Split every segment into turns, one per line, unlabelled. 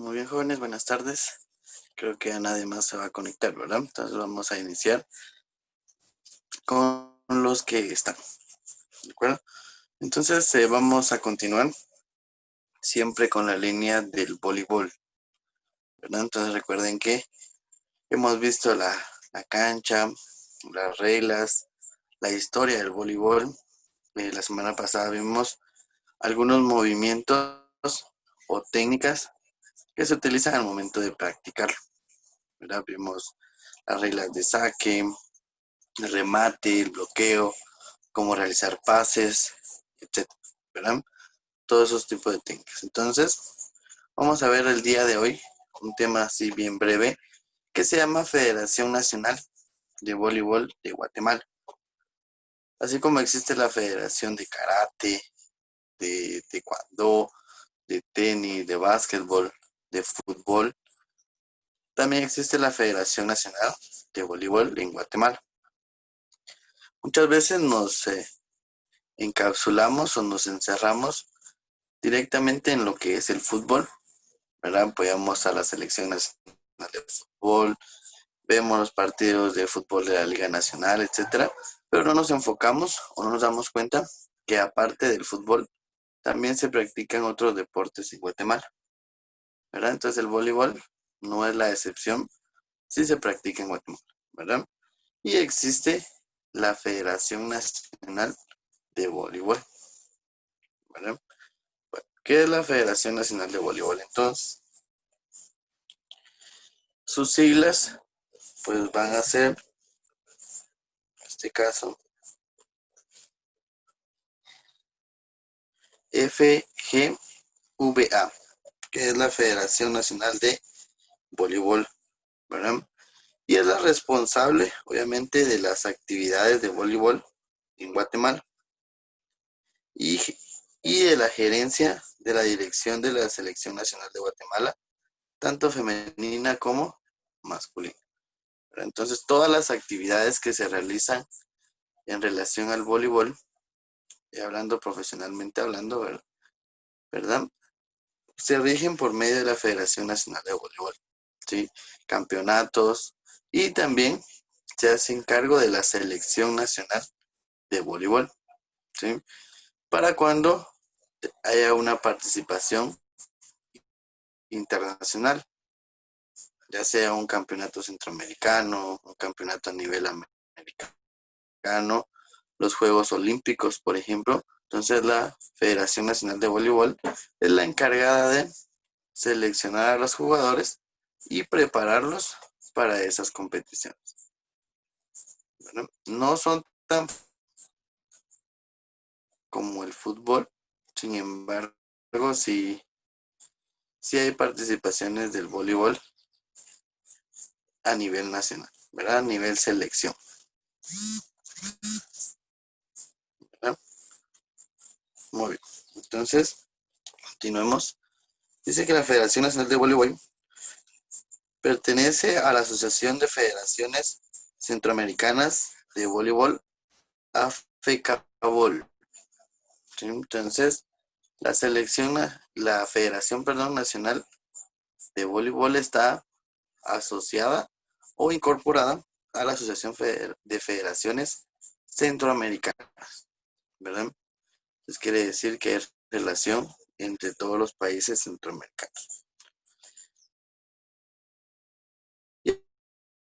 Muy bien, jóvenes, buenas tardes. Creo que a nadie más se va a conectar, ¿verdad? Entonces vamos a iniciar con los que están, ¿de acuerdo? Entonces vamos a continuar siempre con la línea del voleibol, ¿verdad? Entonces recuerden que hemos visto la cancha, las reglas, la historia del voleibol. La semana pasada vimos algunos movimientos o técnicas que se utilizan al momento de practicar, ¿verdad? Vimos las reglas de saque, el remate, el bloqueo, cómo realizar pases, etcétera, ¿verdad? Todos esos tipos de técnicas. Entonces, vamos a ver el día de hoy un tema así bien breve que se llama Federación Nacional de Voleibol de Guatemala. Así como existe la Federación de Karate, de Taekwondo, de tenis, de básquetbol, de fútbol, también existe la Federación Nacional de Voleibol en Guatemala. Muchas veces nos encapsulamos o nos encerramos directamente en lo que es el fútbol, ¿verdad? Apoyamos a la selección nacional de fútbol, vemos los partidos de fútbol de la Liga Nacional, etcétera, pero no nos enfocamos o no nos damos cuenta que aparte del fútbol también se practican otros deportes en Guatemala, ¿verdad? Entonces el voleibol no es la excepción, sí se practica en Guatemala, ¿verdad? Y existe la Federación Nacional de Voleibol, ¿verdad? Bueno, ¿qué es la Federación Nacional de Voleibol? Entonces, sus siglas pues van a ser, en este caso, FGVA, que es la Federación Nacional de Voleibol, ¿verdad? Y es la responsable, obviamente, de las actividades de voleibol en Guatemala y, y de la gerencia de la dirección de la Selección Nacional de Guatemala, tanto femenina como masculina. Entonces, todas las actividades que se realizan en relación al voleibol, y hablando profesionalmente hablando, ¿verdad? Se rigen por medio de la Federación Nacional de Voleibol, ¿sí? Campeonatos, y también se hace cargo de la Selección Nacional de Voleibol, ¿sí? Para cuando haya una participación internacional, ya sea un campeonato centroamericano, un campeonato a nivel americano, los Juegos Olímpicos, por ejemplo. Entonces la Federación Nacional de Voleibol es la encargada de seleccionar a los jugadores y prepararlos para esas competiciones. Bueno, no son tan como el fútbol, sin embargo, sí, sí hay participaciones del voleibol a nivel nacional, ¿verdad? A nivel selección, ¿verdad? Muy bien. Entonces, continuemos. Dice que la Federación Nacional de Voleibol pertenece a la Asociación de Federaciones Centroamericanas de Voleibol, AFECABOL. ¿Sí? Entonces, la Federación, perdón, Nacional de Voleibol está asociada o incorporada a la Asociación de Federaciones Centroamericanas, ¿verdad? Entonces quiere decir que hay relación entre todos los países centroamericanos. Y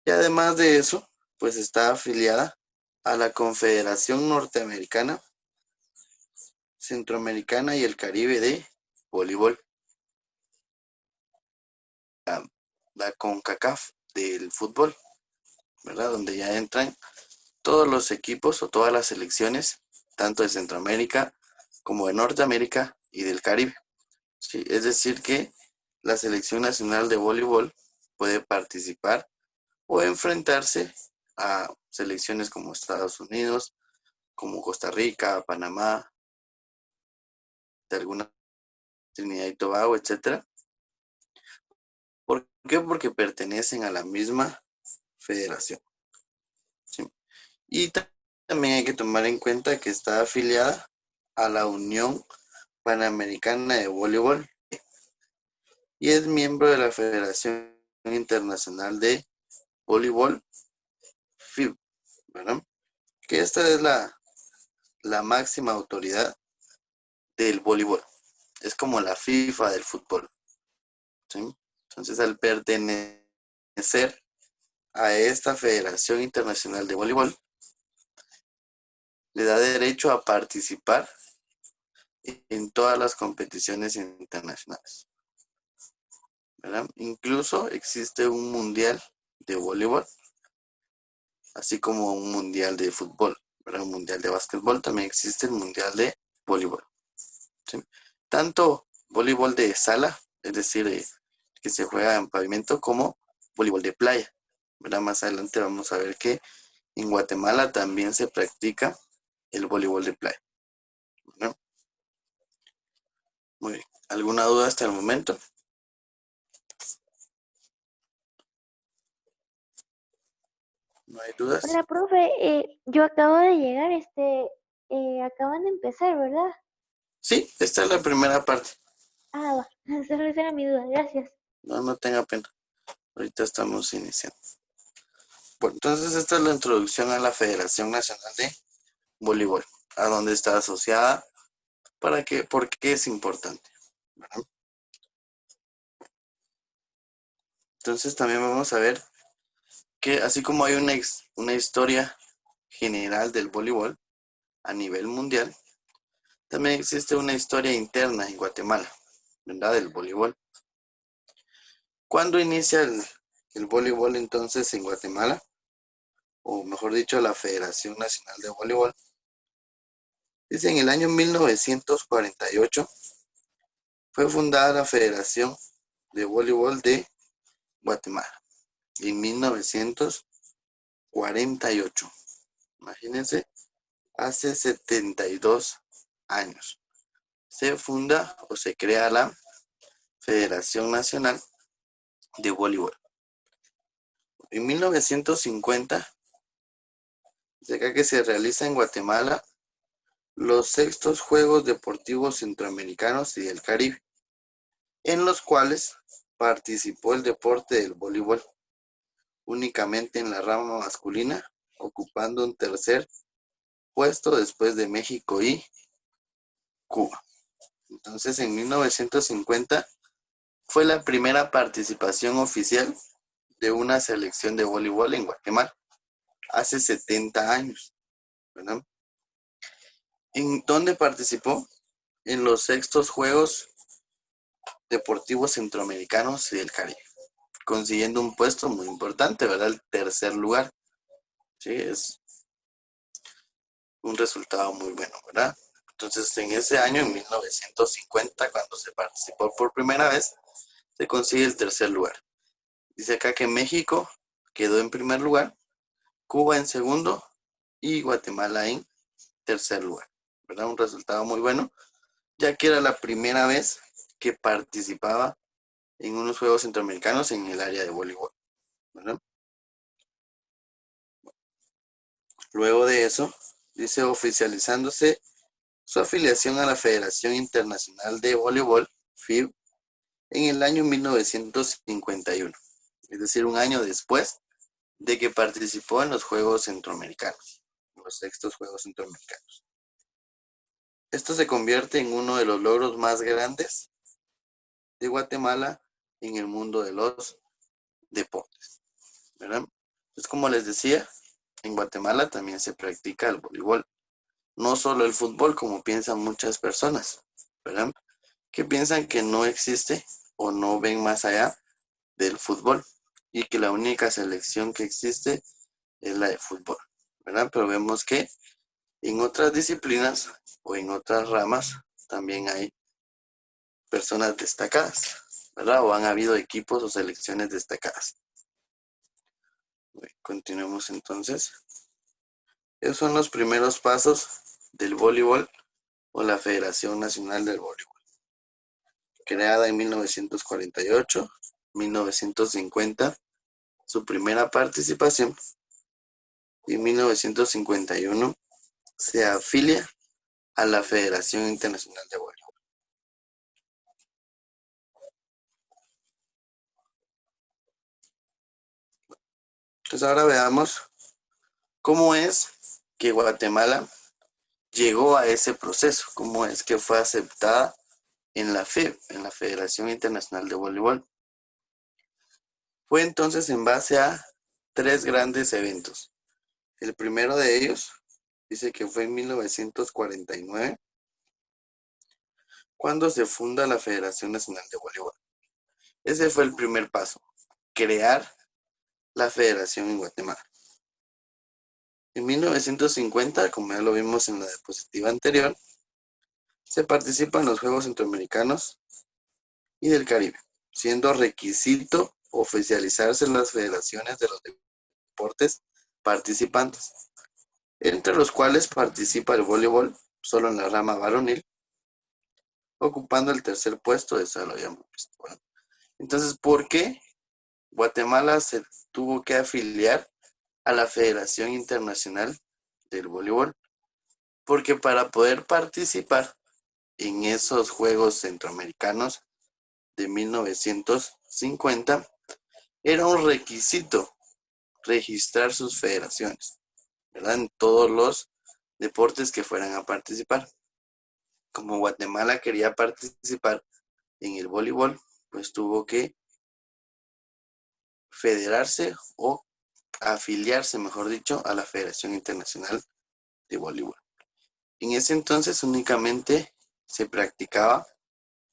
además de eso, pues está afiliada a la Confederación Norteamericana, Centroamericana y el Caribe de Voleibol, la CONCACAF del fútbol, ¿verdad? Donde ya entran todos los equipos o todas las selecciones, tanto de Centroamérica como de Norteamérica y del Caribe. ¿Sí? Es decir que la Selección Nacional de Voleibol puede participar o enfrentarse a selecciones como Estados Unidos, como Costa Rica, Panamá, de alguna Trinidad y Tobago, etcétera. ¿Por qué? Porque pertenecen a la misma federación, ¿sí? Y también hay que tomar en cuenta que está afiliada a la Unión Panamericana de Voleibol, y es miembro de la Federación Internacional de Voleibol, FIB, ¿verdad? Que esta es la máxima autoridad del voleibol. Es como la FIFA del fútbol, ¿sí? Entonces, al pertenecer a esta Federación Internacional de Voleibol, le da derecho a participar en todas las competiciones internacionales, ¿verdad? Incluso existe un mundial de voleibol, así como un mundial de fútbol, ¿verdad? Un mundial de básquetbol, también existe el mundial de voleibol, ¿sí? Tanto voleibol de sala, es decir, que se juega en pavimento, como voleibol de playa, ¿verdad? Más adelante vamos a ver que en Guatemala también se practica el voleibol de playa, ¿no? Muy bien. ¿Alguna duda hasta el momento? ¿No hay dudas?
Hola, profe, yo acabo de llegar, acaban de empezar, ¿verdad?
Sí, esta es la primera parte.
Ah, va, solo esa era mi duda, gracias.
No tenga pena. Ahorita estamos iniciando. Bueno, entonces esta es la introducción a la Federación Nacional de Voleibol, a dónde está asociada, por qué es importante, ¿verdad? Entonces también vamos a ver que así como hay una historia general del voleibol a nivel mundial, también existe una historia interna en Guatemala, ¿verdad? Del voleibol. ¿Cuándo inicia el voleibol entonces en Guatemala? O mejor dicho, la Federación Nacional de Voleibol. Dice, en el año 1948 fue fundada la Federación de Voleibol de Guatemala. En 1948. Imagínense, hace 72 años. Se funda o se crea la Federación Nacional de Voleibol. En 1950, de acá que se realiza en Guatemala los sextos Juegos Deportivos Centroamericanos y del Caribe, en los cuales participó el deporte del voleibol, únicamente en la rama masculina, ocupando un tercer puesto después de México y Cuba. Entonces, en 1950 fue la primera participación oficial de una selección de voleibol en Guatemala, hace 70 años, ¿verdad? ¿En dónde participó? En los sextos Juegos Deportivos Centroamericanos y del Caribe, consiguiendo un puesto muy importante, ¿verdad? El tercer lugar. Sí, es un resultado muy bueno, ¿verdad? Entonces, en ese año, en 1950, cuando se participó por primera vez, se consigue el tercer lugar. Dice acá que México quedó en primer lugar, Cuba en segundo y Guatemala en tercer lugar, ¿verdad? Un resultado muy bueno, ya que era la primera vez que participaba en unos Juegos Centroamericanos en el área de voleibol, ¿verdad? Luego de eso, dice oficializándose su afiliación a la Federación Internacional de Voleibol, FIB, en el año 1951, es decir, un año después de que participó en los Juegos Centroamericanos, los sextos Juegos Centroamericanos. Esto se convierte en uno de los logros más grandes de Guatemala en el mundo de los deportes, ¿verdad? Es como les decía, en Guatemala también se practica el voleibol, no solo el fútbol como piensan muchas personas, ¿verdad? Que piensan que no existe o no ven más allá del fútbol y que la única selección que existe es la de fútbol, ¿verdad? Pero vemos que en otras disciplinas o en otras ramas también hay personas destacadas, ¿verdad? O han habido equipos o selecciones destacadas. Continuemos entonces. Esos son los primeros pasos del voleibol o la Federación Nacional del Voleibol, creada en 1948, 1950, su primera participación, y en 1951 se afilia a la Federación Internacional de Voleibol. Entonces ahora veamos cómo es que Guatemala llegó a ese proceso, cómo es que fue aceptada en la FIB, en la Federación Internacional de Voleibol. Fue entonces en base a 3 grandes eventos. El primero de ellos dice que fue en 1949, cuando se funda la Federación Nacional de Voleibol. Ese fue el primer paso, crear la federación en Guatemala. En 1950, como ya lo vimos en la diapositiva anterior, se participa en los Juegos Centroamericanos y del Caribe, siendo requisito oficializarse en las federaciones de los deportes participantes, entre los cuales participa el voleibol, solo en la rama varonil, ocupando el tercer puesto, eso lo habíamos visto. Bueno, entonces, ¿por qué Guatemala se tuvo que afiliar a la Federación Internacional del Voleibol? Porque para poder participar en esos Juegos Centroamericanos de 1950, era un requisito registrar sus federaciones, ¿verdad? En todos los deportes que fueran a participar. Como Guatemala quería participar en el voleibol, pues tuvo que federarse o afiliarse, mejor dicho, a la Federación Internacional de Voleibol. En ese entonces únicamente se practicaba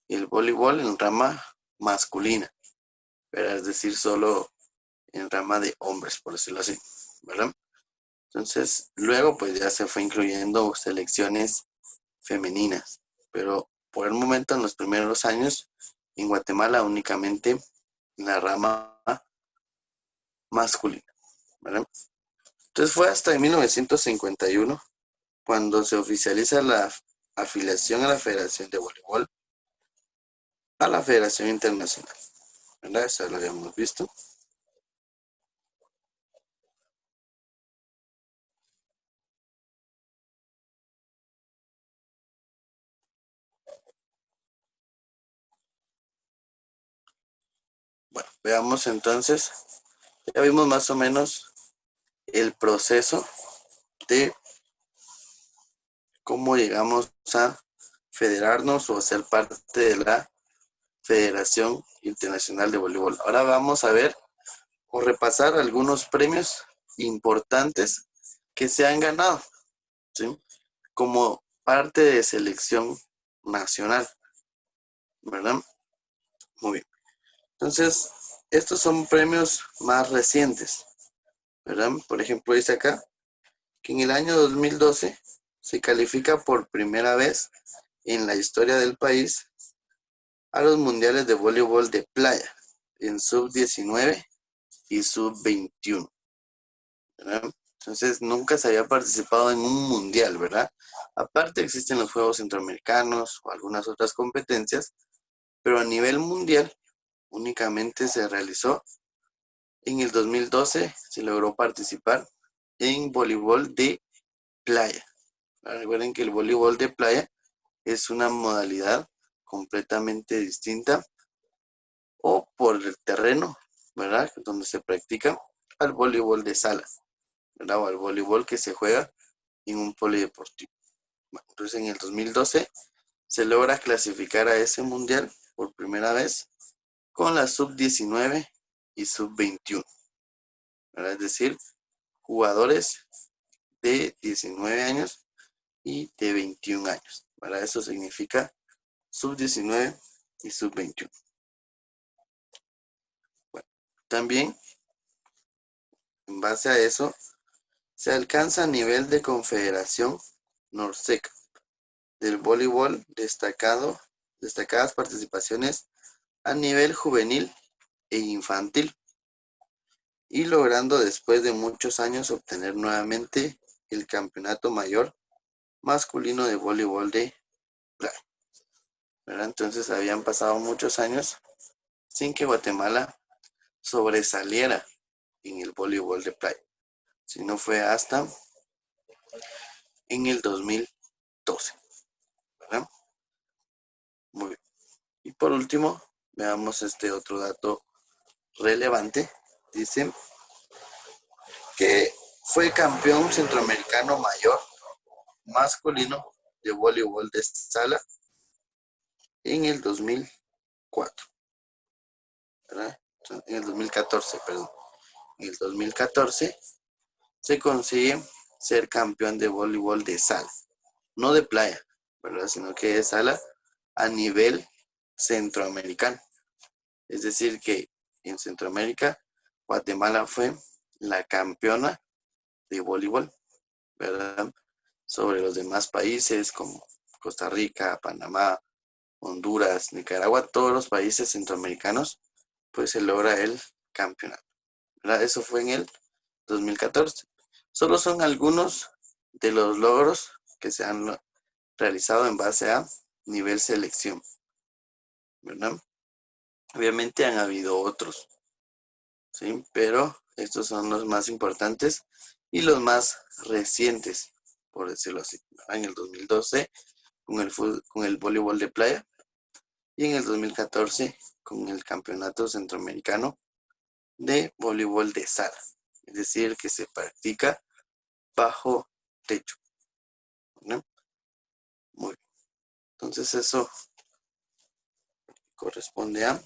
el voleibol en rama masculina, ¿verdad? Es decir, solo en rama de hombres, por decirlo así, ¿verdad? Entonces, luego pues ya se fue incluyendo selecciones femeninas, pero por el momento, en los primeros años, en Guatemala únicamente en la rama masculina, ¿verdad? Entonces fue hasta en 1951 cuando se oficializa la afiliación a la Federación de Voleibol a la Federación Internacional, ¿verdad? Eso lo habíamos visto. Bueno, veamos entonces, ya vimos más o menos el proceso de cómo llegamos a federarnos o a ser parte de la Federación Internacional de Voleibol. Ahora vamos a ver o repasar algunos premios importantes que se han ganado, ¿sí? Como parte de selección nacional, ¿verdad? Muy bien. Entonces, estos son premios más recientes, ¿verdad? Por ejemplo, dice acá que en el año 2012 se califica por primera vez en la historia del país a los mundiales de voleibol de playa en sub-19 y sub-21, ¿verdad? Entonces nunca se había participado en un mundial, ¿verdad? Aparte existen los Juegos Centroamericanos o algunas otras competencias, pero a nivel mundial únicamente se realizó en el 2012, se logró participar en voleibol de playa. Recuerden que el voleibol de playa es una modalidad completamente distinta o por el terreno, ¿verdad? Donde se practica al voleibol de sala, ¿verdad? O al voleibol que se juega en un polideportivo. Bueno, entonces en el 2012 se logra clasificar a ese mundial por primera vez con la sub-19 y sub-21, ¿verdad? Es decir, jugadores de 19 años y de 21 años, ¿verdad? Eso significa sub-19 y sub-21. Bueno, también en base a eso se alcanza a nivel de confederación NORSECA del voleibol destacadas participaciones a nivel juvenil e infantil, y logrando después de muchos años obtener nuevamente el campeonato mayor masculino de voleibol de playa, ¿verdad? Entonces habían pasado muchos años sin que Guatemala sobresaliera en el voleibol de playa, si no fue hasta en el 2012, ¿verdad? Muy bien. Y por último, veamos este otro dato relevante. Dice que fue campeón centroamericano mayor masculino de voleibol de sala en el 2004, ¿verdad? En el 2014, perdón. En el 2014 se consigue ser campeón de voleibol de sala, no de playa, ¿verdad? Sino que de sala a nivel centroamericano. Es decir, que en Centroamérica, Guatemala fue la campeona de voleibol, ¿verdad? Sobre los demás países como Costa Rica, Panamá, Honduras, Nicaragua, todos los países centroamericanos, pues se logra el campeonato, ¿verdad? Eso fue en el 2014. Solo son algunos de los logros que se han realizado en base a nivel selección, ¿verdad? Obviamente han habido otros, ¿sí? Pero estos son los más importantes y los más recientes, por decirlo así. En el 2012 con el voleibol de playa y en el 2014 con el Campeonato Centroamericano de Voleibol de Sala. Es decir, que se practica bajo techo, ¿no? Muy bien. Entonces eso corresponde a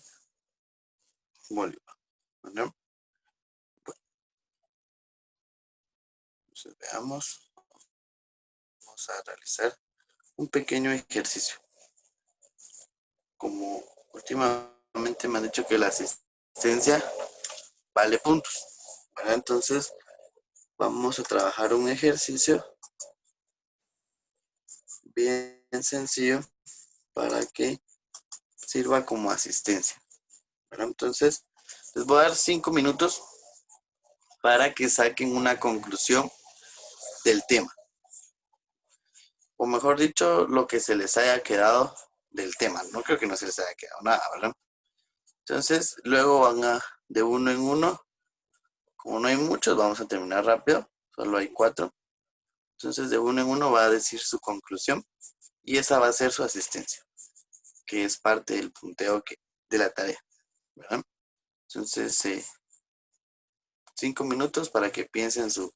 voleibol, ¿no? Bueno, entonces veamos. Vamos a realizar un pequeño ejercicio. Como últimamente me han dicho que la asistencia vale puntos, ¿verdad? Entonces vamos a trabajar un ejercicio bien sencillo para que sirva como asistencia, ¿verdad? Entonces les voy a dar 5 minutos para que saquen una conclusión del tema, o mejor dicho, lo que se les haya quedado del tema. No creo que no se les haya quedado nada, ¿verdad? Entonces luego van a de uno en uno. Como no hay muchos, vamos a terminar rápido. Solo hay 4. Entonces de uno en uno va a decir su conclusión y esa va a ser su asistencia, que es parte del punteo de la tarea, ¿verdad? Entonces 5 minutos para que piensen su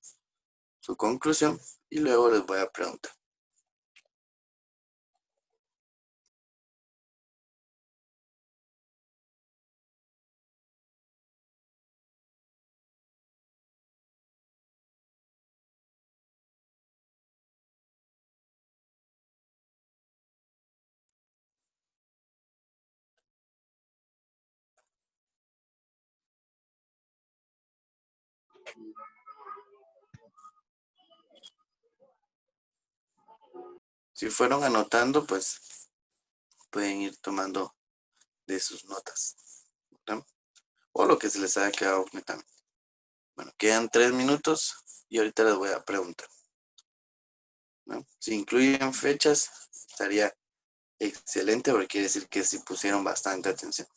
conclusión y luego les voy a preguntar. Si fueron anotando, pues pueden ir tomando de sus notas, ¿verdad? O lo que se les haya quedado completamente. Bueno, quedan 3 minutos y ahorita les voy a preguntar, ¿no? Si incluyen fechas, estaría excelente porque quiere decir que sí pusieron bastante atención.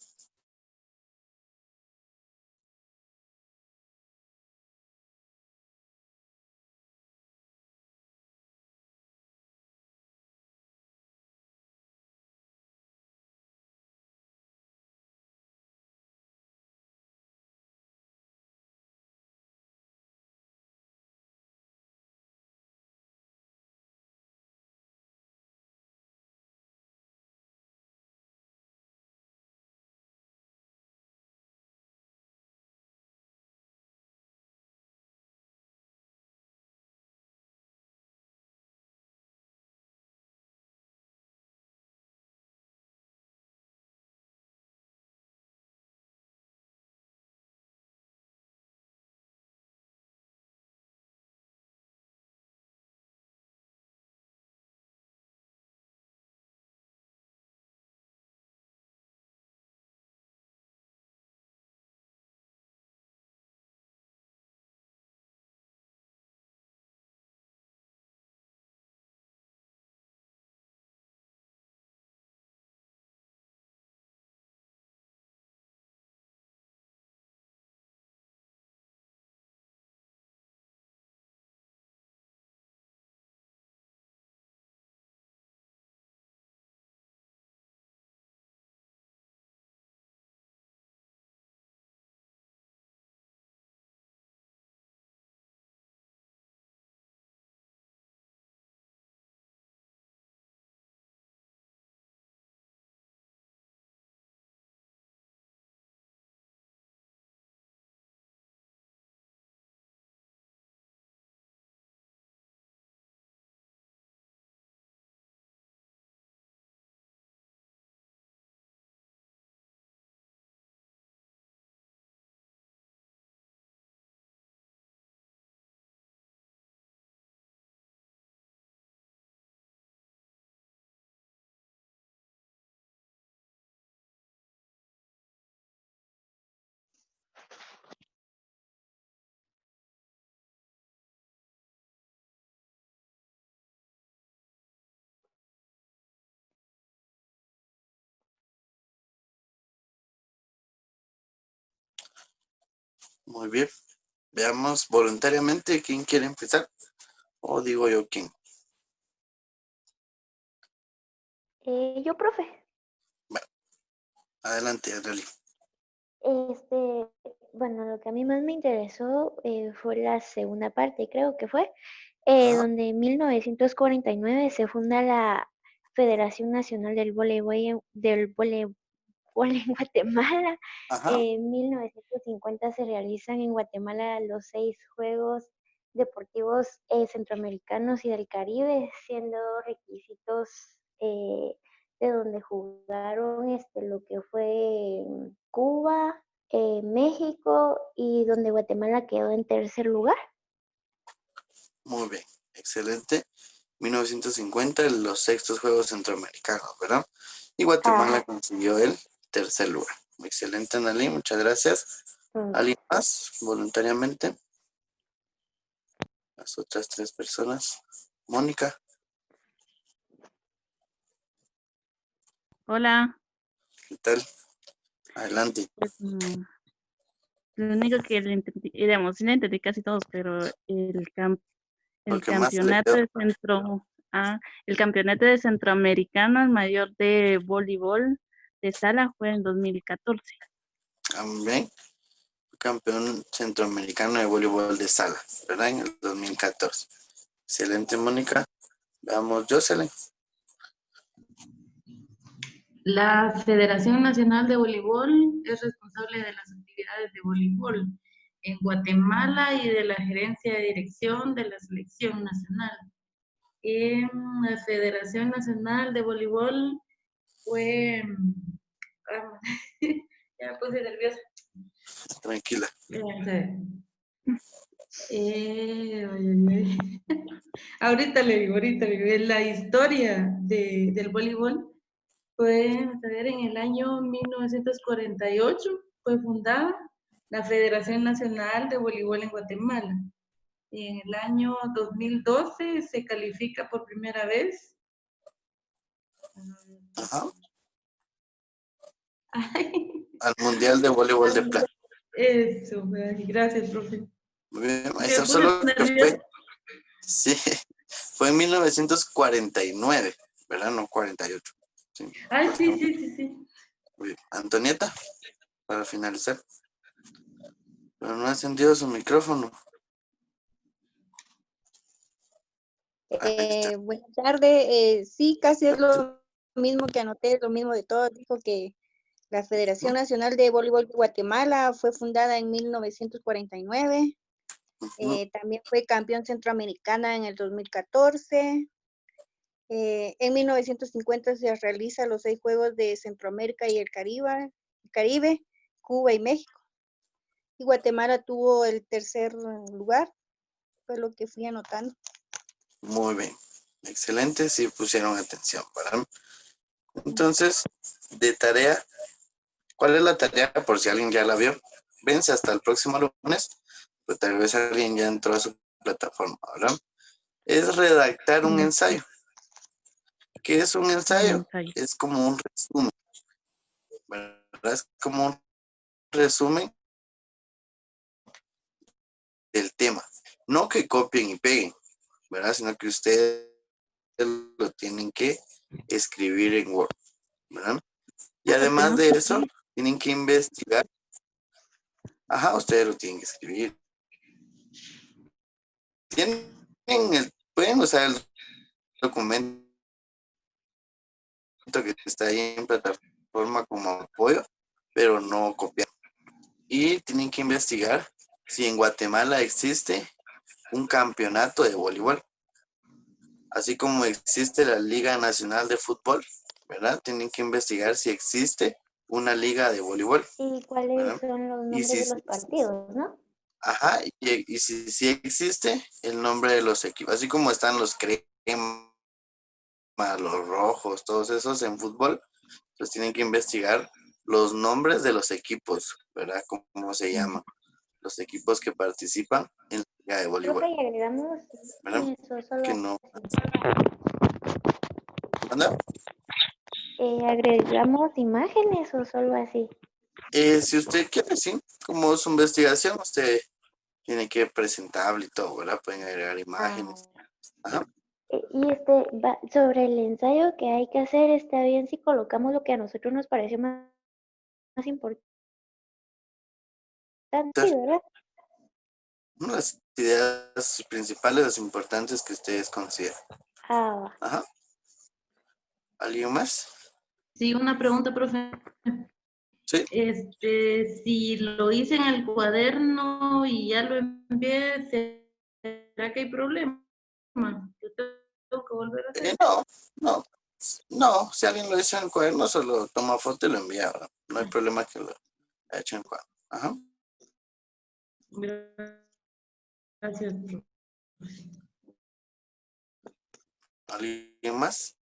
Muy bien. Veamos voluntariamente quién quiere empezar. O digo yo quién.
Yo, profe.
Bueno, adelante, Adrián.
Bueno, lo que a mí más me interesó fue la segunda parte, creo que fue,
Ajá,
donde en 1949 se funda la Federación Nacional del Voleibol en Guatemala.
ajá.
En 1950 se realizan en Guatemala los 6 Juegos Deportivos Centroamericanos y del Caribe, siendo requisitos de donde jugaron lo que fue Cuba, México y donde Guatemala quedó en tercer lugar.
Muy bien. Excelente. 1950, los sextos Juegos Centroamericanos, ¿verdad? Y Guatemala
Ajá.
consiguió el tercer lugar. Excelente, Analí. Muchas gracias.
Mm.
¿Alguien más voluntariamente? Las otras 3 personas. Mónica,
Hola,
¿qué tal? Adelante.
pues lo único que le entendí, digamos, sí le entendí casi todos, pero
Lo
el
que más se le
campeonato
quedó.
de el campeonato de Centroamericano, el mayor de voleibol de sala fue en 2014.
También campeón centroamericano de voleibol de sala, ¿verdad? En el 2014. Excelente, Mónica. Veamos, Jocelyn.
La Federación Nacional de Voleibol es responsable de las actividades de voleibol en Guatemala y de la gerencia de dirección de la selección nacional. En la Federación Nacional de Voleibol fue... ya me puse nerviosa.
Tranquila.
Ahorita le digo, la historia del voleibol fue, a ver, en el año 1948 fue fundada la Federación Nacional de Voleibol en Guatemala. Y en el año 2012 se califica por primera vez.
Ajá.
Ay,
Al Mundial de Voleibol de Playa.
eso, gracias, profe.
Muy bien,
Me
maestra,
puse
solo que
nerviosa.
sí, fue en 1949, ¿verdad? No 48. Sí,
Ay, sí,
correcto.
sí, sí, sí.
Muy bien. Antonieta, para finalizar. Pero no ha encendido su micrófono. Ahí está.
Buenas tardes. Sí, casi es lo mismo que anoté, lo mismo de todos. Dijo que la Federación Nacional de Voleibol de Guatemala fue fundada en 1949. También fue campeón centroamericana en el 2014. En 1950 se realizan los 6 Juegos de Centroamérica y el Caribe, Cuba y México. Y Guatemala tuvo el tercer lugar, fue lo que fui anotando.
Muy bien. Excelente, sí pusieron atención, ¿verdad? Entonces, de tarea, ¿cuál es la tarea? Por si alguien ya la vio. Vence hasta el próximo lunes, pero tal vez alguien ya entró a su plataforma, ¿verdad? Es redactar un ensayo. ¿Qué es un ensayo? Es como un resumen, ¿verdad? Es como un resumen del tema. No que copien y peguen, ¿verdad? Sino que ustedes lo tienen que escribir en Word, ¿verdad? Y además de eso, tienen que investigar. Ajá, ustedes lo tienen que escribir. Pueden usar el documento que está ahí en plataforma como apoyo, pero no copiar. Y tienen que investigar si en Guatemala existe un campeonato de voleibol, así como existe la Liga Nacional de Fútbol, ¿verdad? Tienen que investigar si existe una liga de voleibol,
¿Y cuáles
¿verdad?
son los
Y
nombres
si,
de los partidos, no?
ajá, y si existe el nombre de los equipos, así como están los cremas, los rojos, todos esos en fútbol, pues tienen que investigar los nombres de los equipos, ¿verdad? ¿Cómo se llaman? Los equipos que participan en la liga de voleibol,
Profe, y agregamos
¿verdad?
eso, solo
Que no.
así.
¿Anda?
¿Agregamos imágenes o solo así?
Si usted quiere, sí, como su investigación, usted tiene que presentarlo y todo, ¿verdad? Pueden agregar imágenes. Ajá.
Y sobre el ensayo que hay que hacer, está bien si colocamos lo que a nosotros nos parece más importante, ¿verdad?
Las ideas principales, las importantes que ustedes consideran.
Va.
Ajá. ¿Alguien más?
Sí, una pregunta, profe.
Sí.
Si lo hice en el cuaderno y ya lo envié, ¿será que hay problema? Yo tengo que volver a hacer.
No, si alguien lo hizo en el cuaderno, solo toma foto y lo envía, ¿verdad? No hay problema que lo haya hecho en cuaderno. Ajá.
Gracias.
¿Alguien más?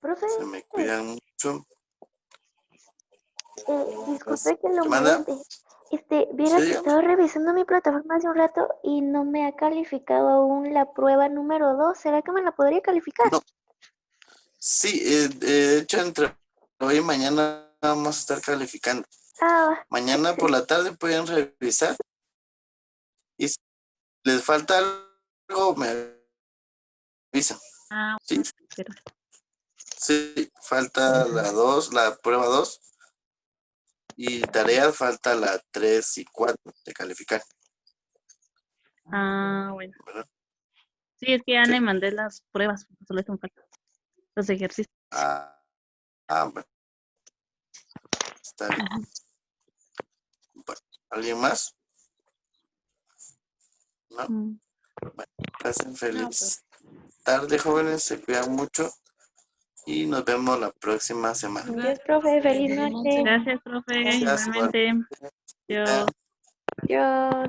Profe,
Se me cuidan mucho.
disculpe que lo
¿Qué manda?
moleste. Viera
Sí,
que estaba revisando mi plataforma hace un rato y no me ha calificado aún la prueba número 2. ¿Será que me la podría calificar?
no. Sí, de hecho, entre hoy y mañana vamos a estar calificando.
Va.
Mañana por la tarde pueden revisar. Y si les falta algo, me avisan. Sí, sí, falta la 2, la prueba 2. Y tareas falta la 3 y 4 de calificar.
Bueno.
¿Verdad?
Sí, es que ya
Sí.
le mandé las pruebas, solo están falta los ejercicios.
Bueno. Está bien. Bueno, ¿alguien más? No. Bueno, pasen feliz tarde, jóvenes. Se cuidan mucho. Y nos vemos la próxima semana.
Adiós, profe. Feliz noche.
Gracias, profe.
Gracias,
Igualmente.
igual.
Adiós.
Adiós.